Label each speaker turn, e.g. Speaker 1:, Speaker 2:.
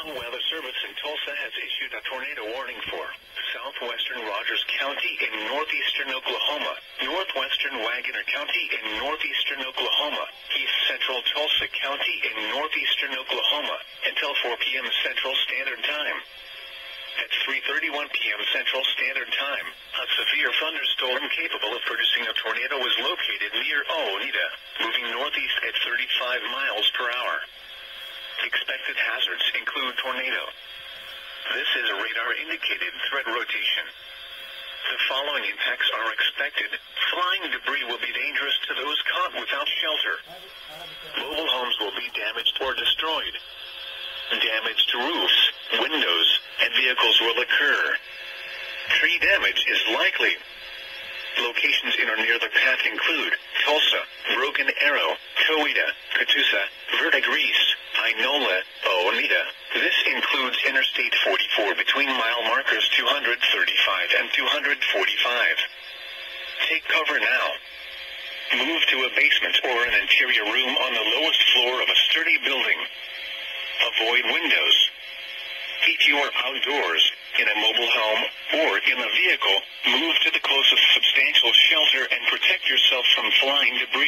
Speaker 1: National Weather Service in Tulsa has issued a tornado warning for southwestern Rogers County in northeastern Oklahoma, northwestern Wagner County in northeastern Oklahoma, east central Tulsa County in northeastern Oklahoma, until 4 p.m. Central Standard Time. At 3:31 p.m. Central Standard Time, a severe thunderstorm capable of producing a tornado was located near Oneida, moving northeast at 35 miles per hour. Expected hazards include tornado. This is a radar-indicated threat rotation. The following impacts are expected. Flying debris will be dangerous to those caught without shelter. Mobile homes will be damaged or destroyed. Damage to roofs, windows, and vehicles will occur. Tree damage is likely. Locations in or near the path include Tulsa, Broken Arrow, Coweta, Catoosa, Verdigris, Inola, Oneida. This includes Interstate 44 between mile markers 235 and 245. Take cover now. Move to a basement or an interior room on the lowest floor of a sturdy building. Avoid windows. If you are outdoors, in a mobile home, or in a vehicle, move to the closest substantial shelter and protect yourself from flying debris.